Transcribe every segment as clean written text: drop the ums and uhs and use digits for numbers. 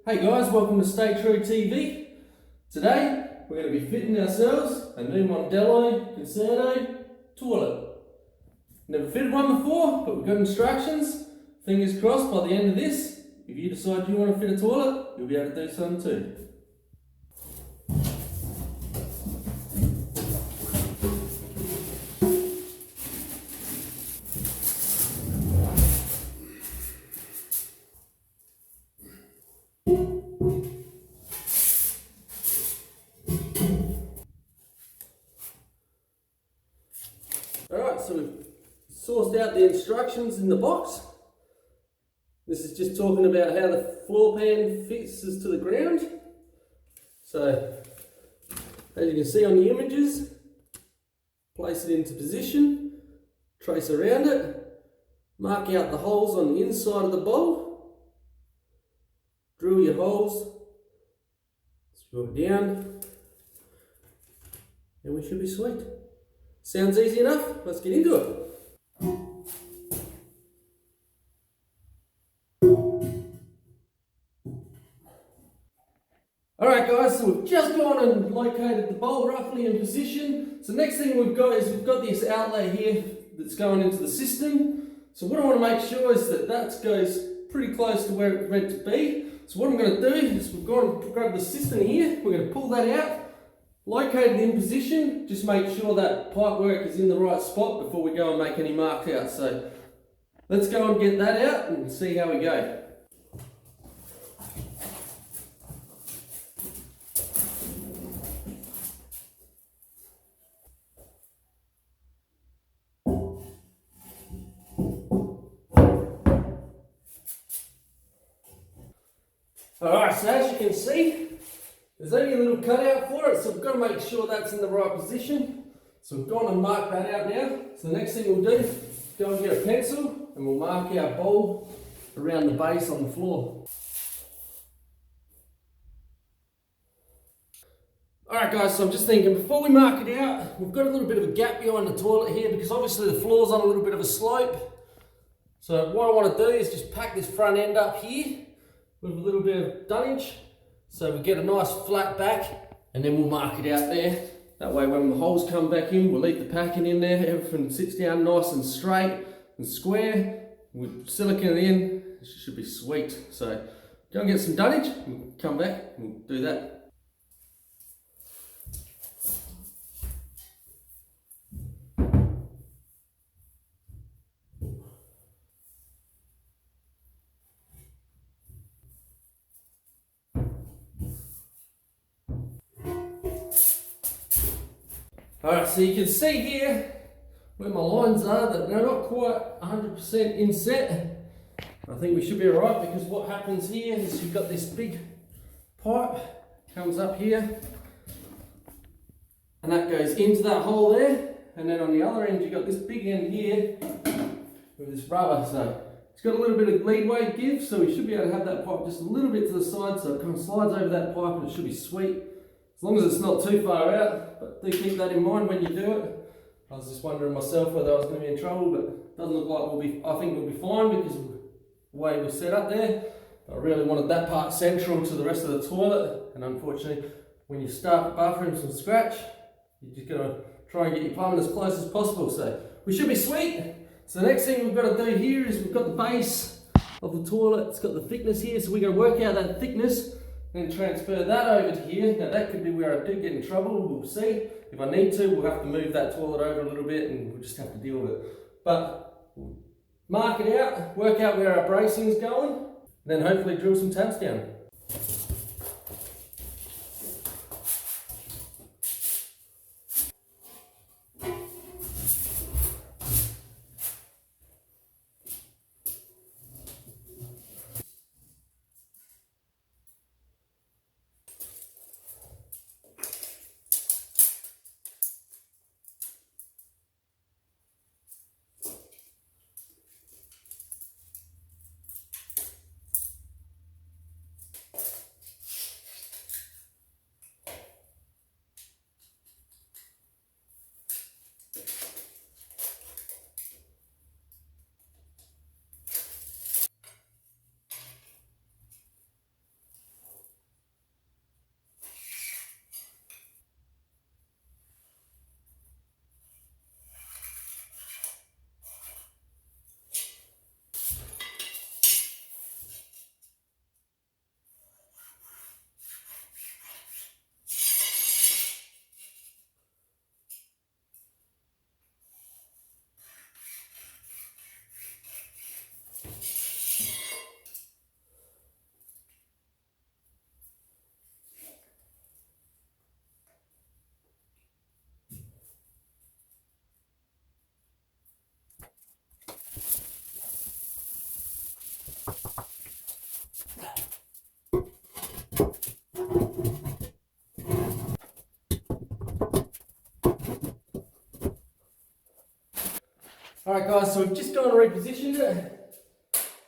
Hey guys, welcome to Stay True TV. Today we're going to be fitting ourselves a new Mondella Concerto toilet. Never fitted one before, but we've got instructions. Fingers crossed by the end of this, if you decide you want to fit a toilet, you'll be able to do something too. Alright, so we've sourced out the instructions in the box. This is just talking about how the floor pan fits to the ground. So, as you can see on the images, place it into position, trace around it, mark out the holes on the inside of the bowl, drill your holes, screw it down, and we should be sweet. Sounds easy enough? Let's get into it. Alright guys, so we've just gone and located the bowl roughly in position. So next thing we've got is we've got this outlet here that's going into the cistern. So what I want to make sure is that that goes pretty close to where it's meant to be. So what I'm going to do is we've got to grab the cistern here, we're going to pull that out. Located in position, just make sure that pipe work is in the right spot before we go and make any marks out. So let's go and get that out and see how we go. Alright, so as you can see, there's only a little cutout for it, so we've got to make sure that's in the right position. So we've gone and marked that out now. So the next thing we'll do is go and get a pencil and we'll mark our bowl around the base on the floor. Alright guys, so I'm just thinking before we mark it out, we've got a little bit of a gap behind the toilet here because obviously the floor's on a little bit of a slope. So what I want to do is just pack this front end up here with a little bit of dunnage. So we get a nice flat back and then we'll mark it out there. That way when the holes come back in, we'll leave the packing in there, everything sits down nice and straight and square. We'll silicone it in, it should be sweet. So go and get some dunnage, we'll come back and we'll do that. Alright, so you can see here where my lines are that they're not quite 100% inset. I think we should be alright because what happens here is you've got this big pipe comes up here and that goes into that hole there, and then on the other end you've got this big end here with this rubber. So it's got a little bit of leadway give, so we should be able to have that pipe just a little bit to the side so it kind of slides over that pipe and it should be sweet. As long as it's not too far out, but do keep that in mind when you do it. I was just wondering myself whether I was going to be in trouble, but it doesn't look like I think we'll be fine because of the way we're set up there. I really wanted that part central to the rest of the toilet, and unfortunately, when you start the bathroom from scratch, you're just going to try and get your plumbing as close as possible. So we should be sweet. So the next thing we've got to do here is we've got the base of the toilet. It's got the thickness here, so we're going to work out that thickness. Then transfer that over to here. Now that could be where I do get in trouble, we'll see. If I need to, we'll have to move that toilet over a little bit and we'll just have to deal with it. But we'll mark it out, work out where our bracing's going, then hopefully drill some tabs down. Alright guys, so we've just gone and repositioned it.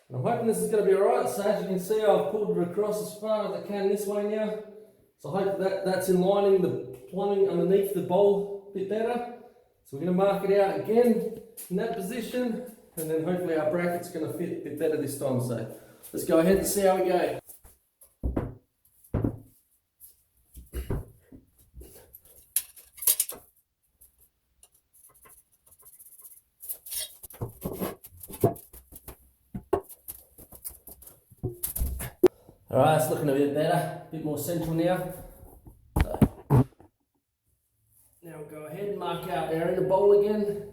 And I'm hoping this is going to be alright. So as you can see, I've pulled it across as far as I can this way now. So I hope that's in lining the plumbing underneath the bowl a bit better. So we're going to mark it out again in that position, and then hopefully our bracket's going to fit a bit better this time. So let's go ahead and see how we go. Alright, it's looking a bit better, a bit more central now. So now we'll go ahead and mark out there in the bowl again.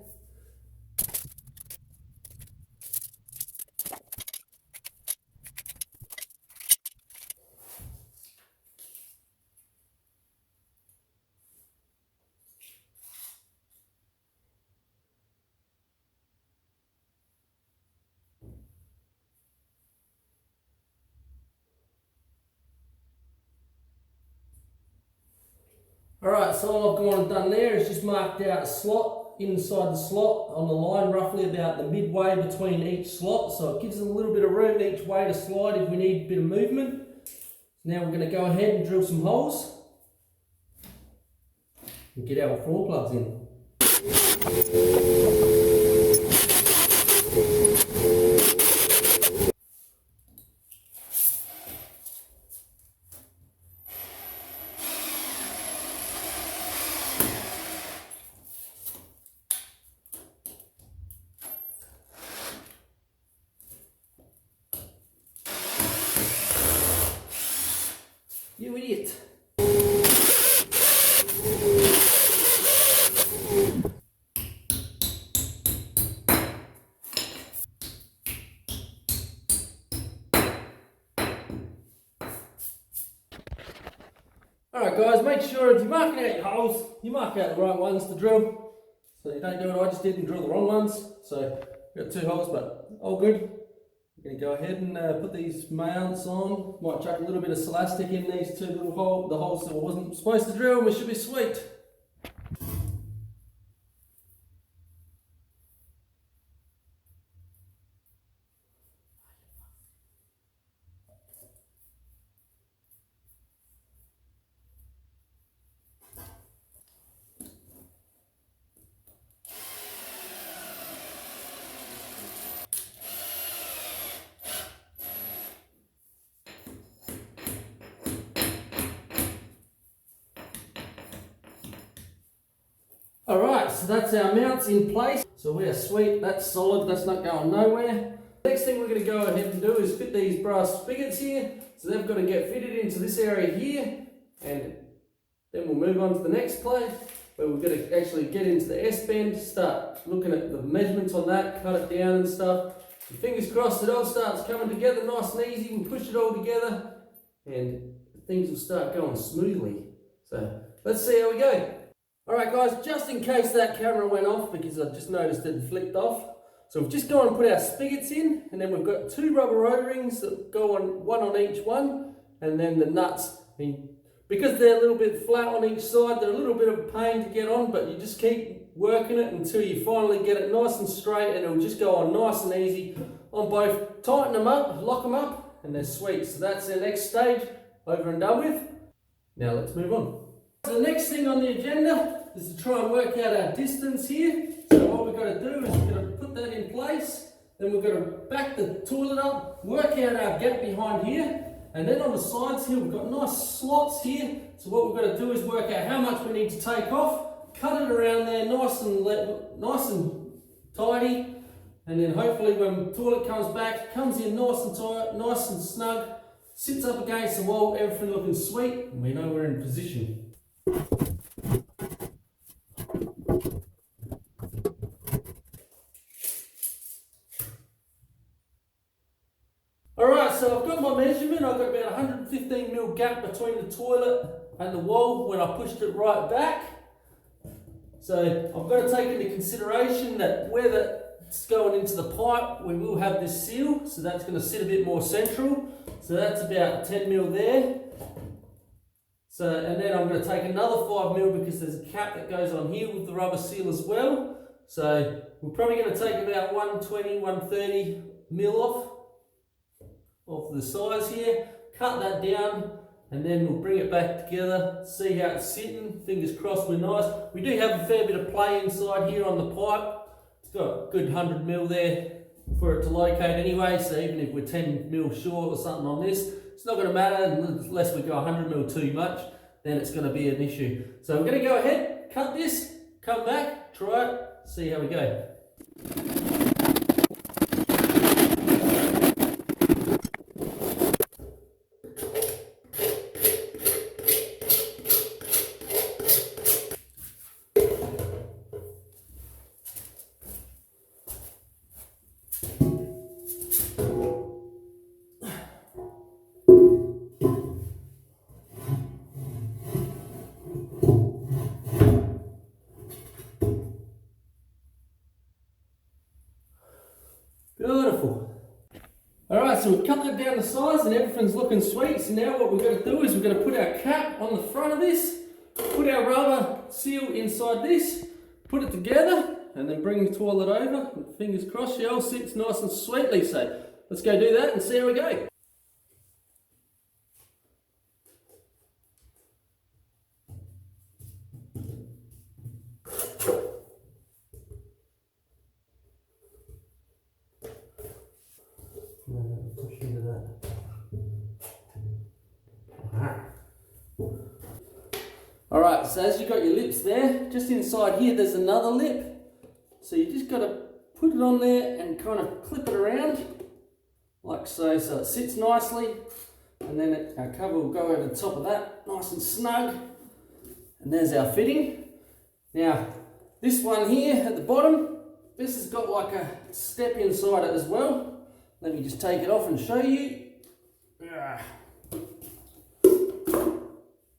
Alright, so all I've gone and done there is just marked out a slot inside the slot on the line, roughly about the midway between each slot. So it gives us a little bit of room each way to slide if we need a bit of movement. Now we're going to go ahead and drill some holes and get our floor plugs in. You idiot. Alright guys, make sure if you're marking out your holes, you mark out the right ones to drill. So you don't do what I just did and drill the wrong ones. So we've got 2 holes, but all good. We're going to go ahead and put these mounts on. Might chuck a little bit of celastic in these 2 little holes, the holes that I wasn't supposed to drill, and we should be sweet. Alright, so that's our mounts in place. So we are sweet, that's solid, that's not going nowhere. Next thing we're going to go ahead and do is fit these brass spigots here. So they've got to get fitted into this area here, and then we'll move on to the next plate where we're going to actually get into the S-bend, start looking at the measurements on that, cut it down and stuff. And fingers crossed it all starts coming together nice and easy. We'll push it all together and things will start going smoothly. So let's see how we go. Alright guys, just in case that camera went off because I just noticed it flicked off. So we've just gone and put our spigots in, and then we've got 2 rubber O-rings that go on, one on each one, and then the nuts. Because they're a little bit flat on each side, they're a little bit of a pain to get on, but you just keep working it until you finally get it nice and straight, and it'll just go on nice and easy on both. Tighten them up, lock them up, and they're sweet. So that's the next stage, over and done with. Now let's move on. So the next thing on the agenda is to try and work out our distance here. So what we've got to do is we've got to put that in place, then we've got to back the toilet up, work out our gap behind here, and then on the sides here we've got nice slots here. So what we've got to do is work out how much we need to take off, cut it around there nice and tidy, and then hopefully when the toilet comes back, it comes in nice and tight, nice and snug, sits up against the wall, everything looking sweet, and we know we're in position. Alright, so I've got my measurement. I've got about 115mm gap between the toilet and the wall when I pushed it right back. So I've got to take into consideration that where that's going into the pipe, we will have this seal, so that's going to sit a bit more central. So that's about 10mm there. So, and then I'm going to take another 5mm because there's a cap that goes on here with the rubber seal as well. So we're probably going to take about 120, 130 mil off the size here, cut that down, and then we'll bring it back together, see how it's sitting. Fingers crossed we're nice. We do have a fair bit of play inside here on the pipe. It's got a good 100 mil there for it to locate anyway, so even if we're 10 mil short or something on this, it's not going to matter unless we go 100 mil too much, then it's going to be an issue. So we're going to go ahead, cut this, come back, try it, see how we go. Beautiful. Alright, so we've cut that down to size and everything's looking sweet. So now what we've got to do is we're going to put our cap on the front of this, put our rubber seal inside this, put it together, and then bring the toilet over. And fingers crossed, she all sits nice and sweetly. So let's go do that and see how we go. Push into that. Alright, so as you've got your lips there, just inside here there's another lip. So you just got to put it on there and kind of clip it around, like so, so it sits nicely. And then our cover will go over the top of that, nice and snug. And there's our fitting. Now, this one here at the bottom, this has got like a step inside it as well. Let me just take it off and show you.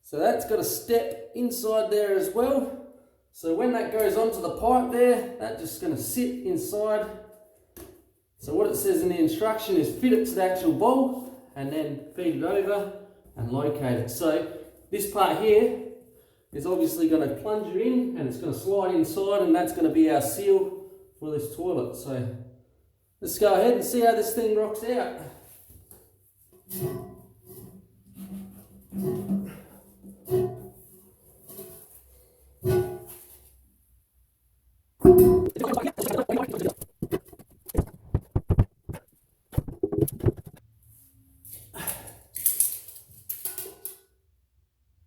So that's got a step inside there as well. So when that goes onto the pipe there, that's just going to sit inside. So what it says in the instruction is fit it to the actual bowl and then feed it over and locate it. So this part here is obviously going to plunge it in and it's going to slide inside, and that's going to be our seal for this toilet. So let's go ahead and see how this thing rocks out.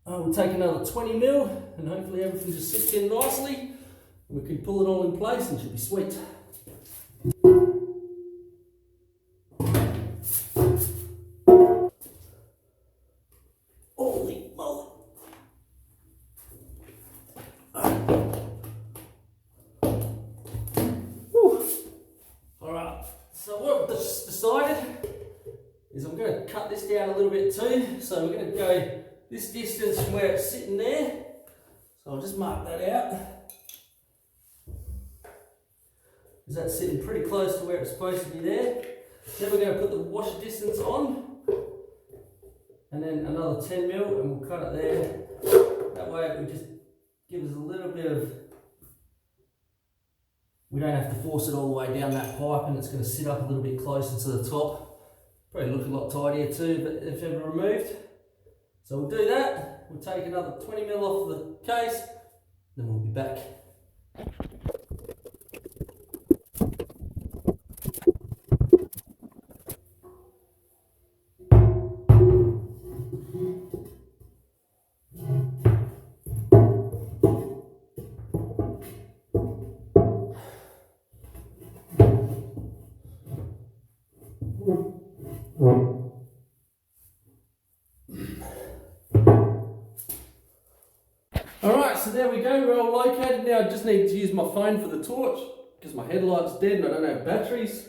We'll take another 20 mil and hopefully everything just sits in nicely and we can pull it all in place and it should be sweet. Holy moly. Alright, so what I've just decided is I'm going to cut this down a little bit too. So we're going to go this distance from where it's sitting there. So I'll just mark that out. Because that's sitting pretty close to where it's supposed to be there. Then we're going to put the washer distance on. And then another 10 mil and we'll cut it there. That way it will just give us a little bit of, we don't have to force it all the way down that pipe, and it's going to sit up a little bit closer to the top. Probably look a lot tidier too, but if ever removed. So we'll do that, we'll take another 20 mil off the case, then we'll be back. Alright, so there we go, we're all located. Now I just need to use my phone for the torch because my headlight's dead and I don't have batteries.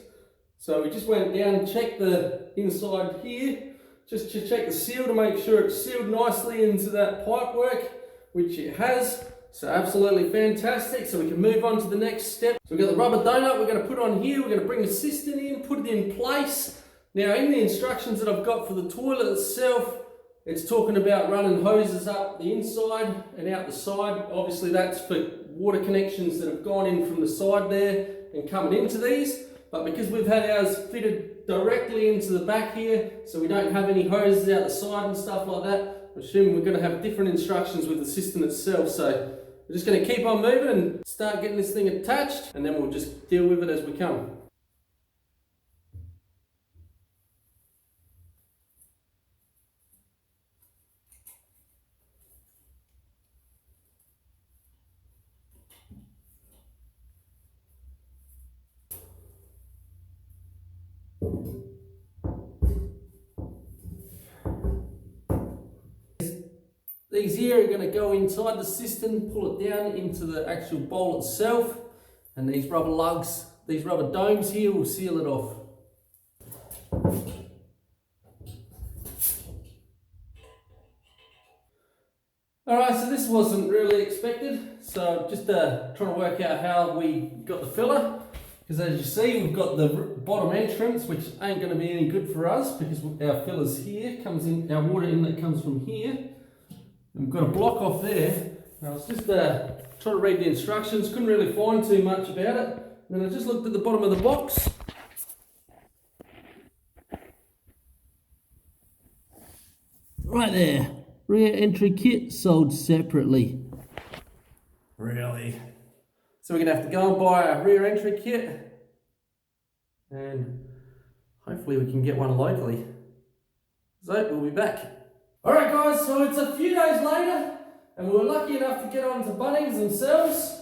So we just went down and checked the inside here, just to check the seal to make sure it's sealed nicely into that pipework, which it has. So absolutely fantastic. So we can move on to the next step. So we've got the rubber donut we're going to put on here. We're going to bring the cistern in, put it in place. Now in the instructions that I've got for the toilet itself, it's talking about running hoses up the inside and out the side. Obviously that's for water connections that have gone in from the side there and coming into these, but because we've had ours fitted directly into the back here, so we don't have any hoses out the side and stuff like that, I'm assuming we're going to have different instructions with the cistern itself. So we're just going to keep on moving and start getting this thing attached, and then we'll just deal with it as we come. These here are going to go inside the cistern, pull it down into the actual bowl itself, and these rubber lugs, these rubber domes here will seal it off. Alright, so this wasn't really expected, so just trying to work out how we got the filler, because as you see we've got the bottom entrance, which ain't going to be any good for us because our filler's here, comes in, our water inlet comes from here. We've got a block off there. I was just trying to read the instructions, couldn't really find too much about it. And then I just looked at the bottom of the box. Right there, rear entry kit sold separately. Really? So we're going to have to go and buy a rear entry kit, and hopefully we can get one locally. So we'll be back. Alright guys, so it's a few days later, and we were lucky enough to get on to Bunnings themselves.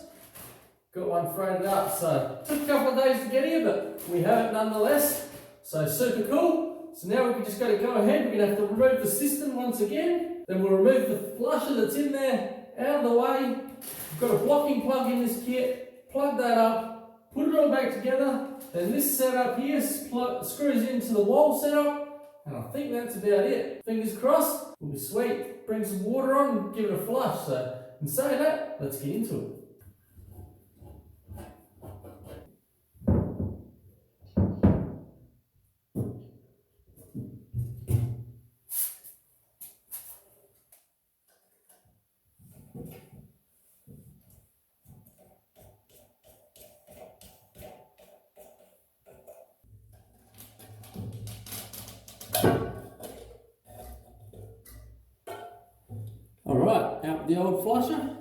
Got one freighted up, so took a couple of days to get here, but we have it nonetheless. So super cool. So now we're just going to go ahead, we're going to have to remove the cistern once again. Then we'll remove the flusher that's in there out of the way. We've got a blocking plug in this kit, plug that up, put it all back together. Then this setup here screws into the wall setup. And I think that's about it. Fingers crossed, we'll be sweet. Bring some water on and give it a flush. So, in saying that, let's get into it. Alright, out the old flusher.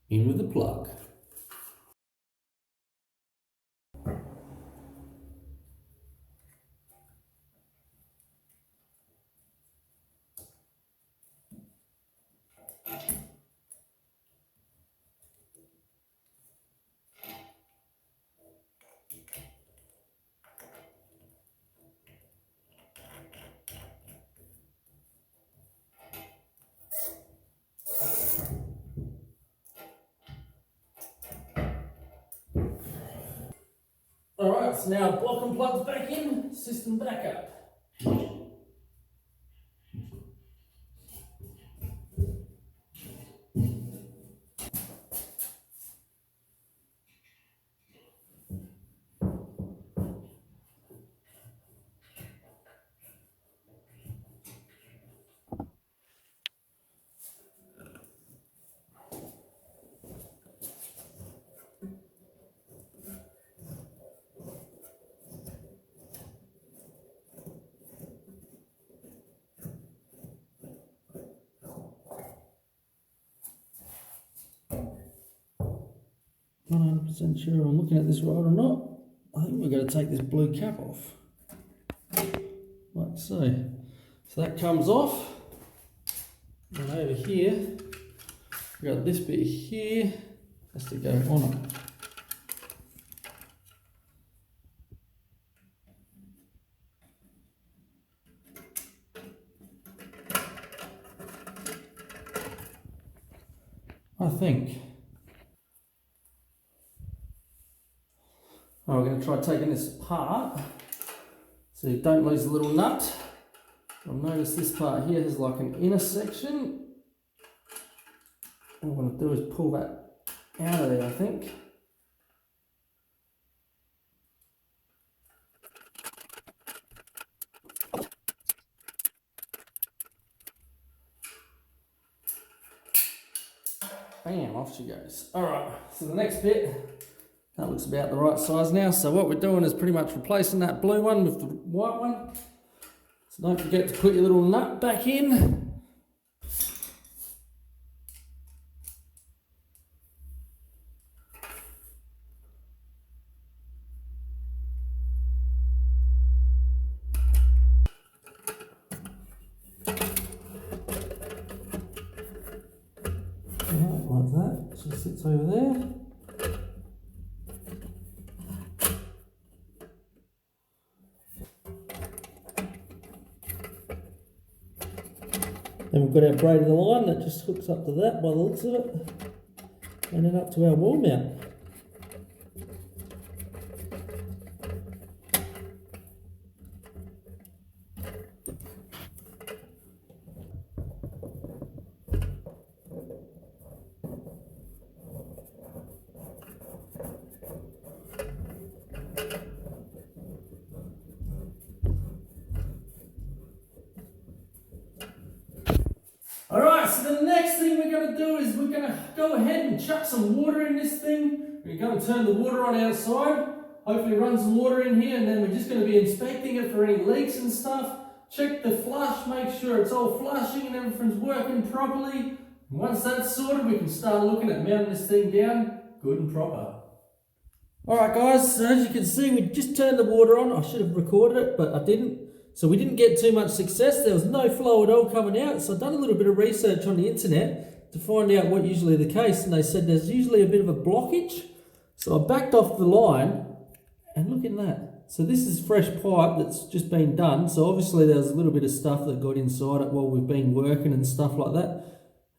In with the plug. Alright, so now block and plugs back in, system back up. Not 100% sure I'm looking at this right or not. I think we're going to take this blue cap off. Like so. So that comes off. And over here, we've got this bit here, has to go on it. I think. Oh, we're going to try taking this apart so you don't lose the little nut. You'll notice this part here has like an inner section. What I'm going to do is pull that out of there, I think. bam, off she goes. Alright, so the next bit, that looks about the right size now. So what we're doing is pretty much replacing that blue one with the white one. So don't forget to put your little nut back in. Like that, just sits over there. Then we've got our braid of the line that just hooks up to that by the looks of it, and then up to our wall mount. Alright, so the next thing we're going to do is we're going to go ahead and chuck some water in this thing. We're going to turn the water on outside, hopefully run some water in here, and then we're just going to be inspecting it for any leaks and stuff. Check the flush, make sure it's all flushing and everything's working properly. And once that's sorted, we can start looking at mounting this thing down good and proper. Alright guys, so as you can see, we just turned the water on. I should have recorded it, but I didn't. So we didn't get too much success. There was no flow at all coming out. So I've done a little bit of research on the internet to find out what usually the case. And they said there's usually a bit of a blockage. So I backed off the line and look at that. So this is fresh pipe that's just been done. So obviously there was a little bit of stuff that got inside it while we've been working and stuff like that.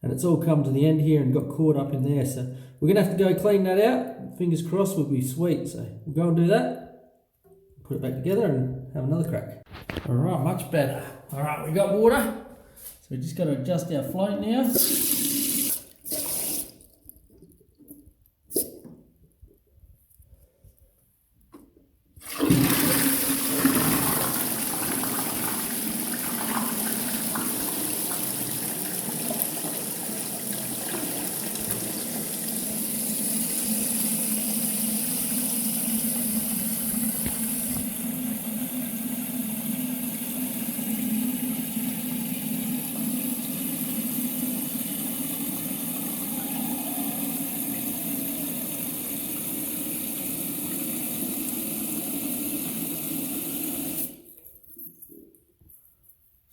And it's all come to the end here and got caught up in there. So we're going to have to go clean that out. Fingers crossed we'll be sweet. So we'll go and do that. Put it back together and have another crack. Alright, much better. Alright, we got water. So we just got to adjust our float now.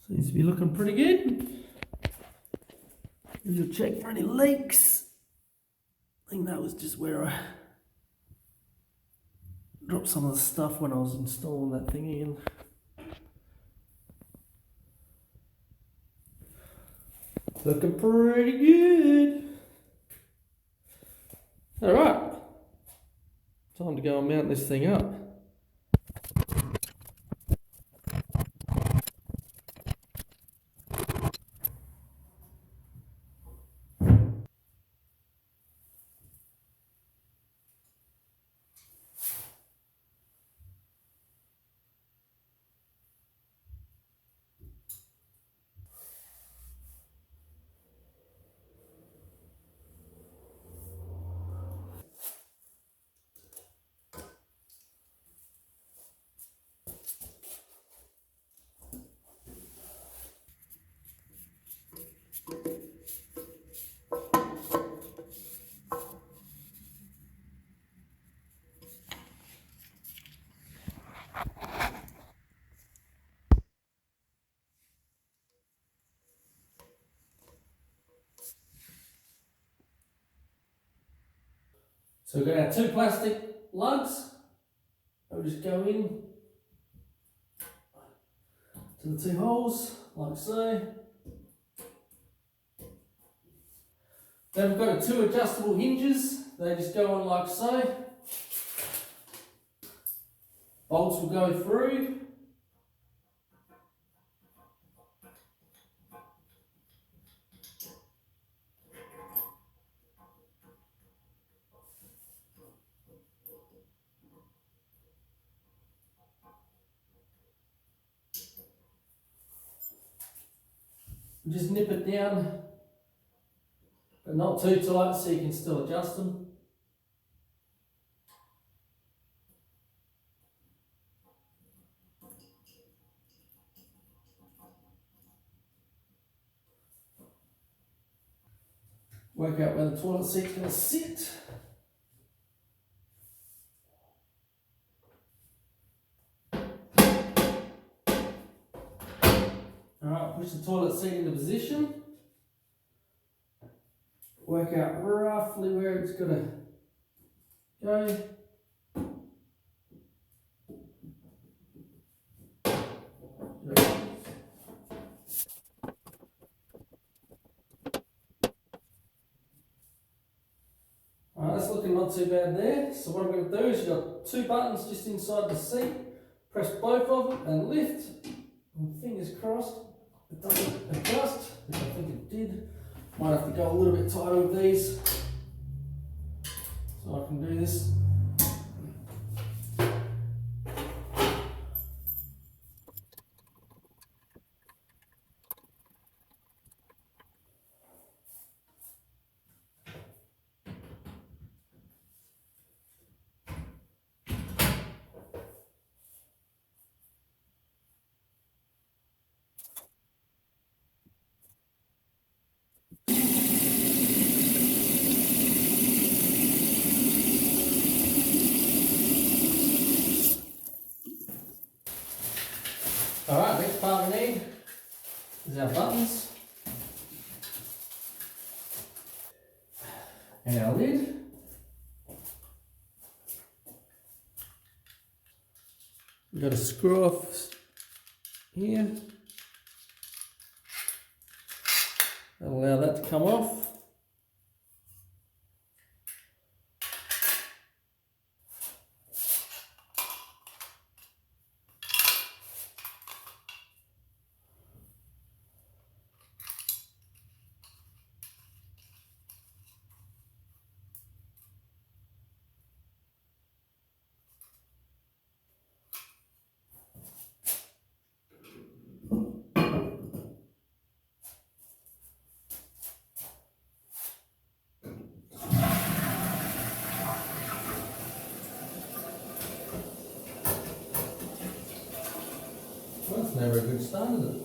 Seems to be looking pretty good. We'll check for any leaks. I think that was just where I dropped some of the stuff when I was installing that thing again. Looking pretty good. Alright. Time to go and mount this thing up. So we've got our two plastic lugs. I'll just go in to the two holes, like so. Then we've got two adjustable hinges. They just go on like so. Bolts will go through. Just nip it down a but not too tight so you can still adjust them. Work out where the toilet seat's going to sit. Alright, push the toilet seat into position. Work out roughly where it's got to go. Alright, that's looking not too bad there. So what I'm going to do is, you've got two buttons just inside the seat. Press both of them and lift. And fingers crossed it doesn't adjust, which I think it did. Might have to go a little bit tighter with these. So I can do this. Alright, next part we need is our buttons and our lid. We've got to screw off here. That'll allow that to come off. Well, that's never a good start, is it?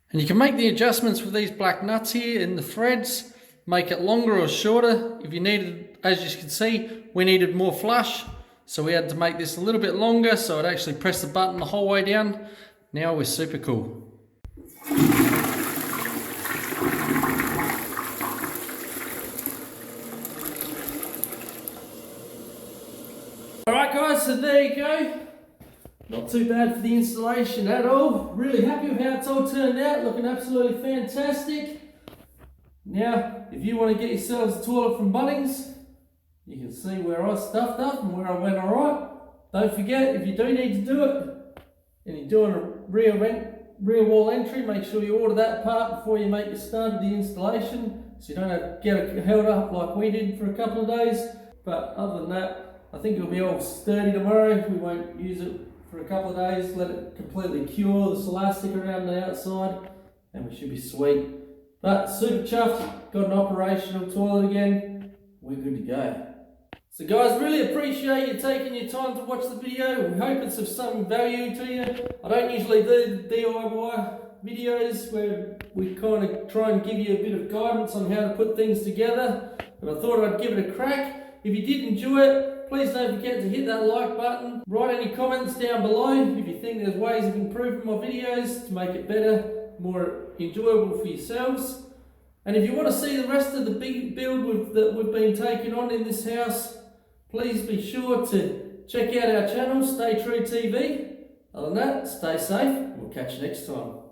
And you can make the adjustments with these black nuts here in the threads, make it longer or shorter. If you needed, as you can see, we needed more flush, so we had to make this a little bit longer so it actually pressed the button the whole way down. Now we're super cool. Alright guys, so there you go. Not too bad for the installation at all. Really happy with how it's all turned out. Looking absolutely fantastic. Now, if you want to get yourselves a toilet from Bunnings, you can see where I stuffed up and where I went alright. Don't forget, if you do need to do it, and you're doing a rear wall entry, make sure you order that part before you make your start of the installation, so you don't have to get it held up like we did for a couple of days. But other than that, I think it'll be all sturdy tomorrow. We won't use it for a couple of days, let it completely cure the elastic around the outside, and we should be sweet. But super chuffed, got an operational toilet again, we're good to go. So guys, really appreciate you taking your time to watch the video. We hope it's of some value to you. I don't usually do DIY videos where we kind of try and give you a bit of guidance on how to put things together, but I thought I'd give it a crack. If you did enjoy it, please don't forget to hit that like button. Write any comments down below if you think there's ways of improving my videos to make it better, more enjoyable for yourselves. And if you want to see the rest of the big build that we've been taking on in this house, please be sure to check out our channel, Stay True TV. Other than that, stay safe, and we'll catch you next time.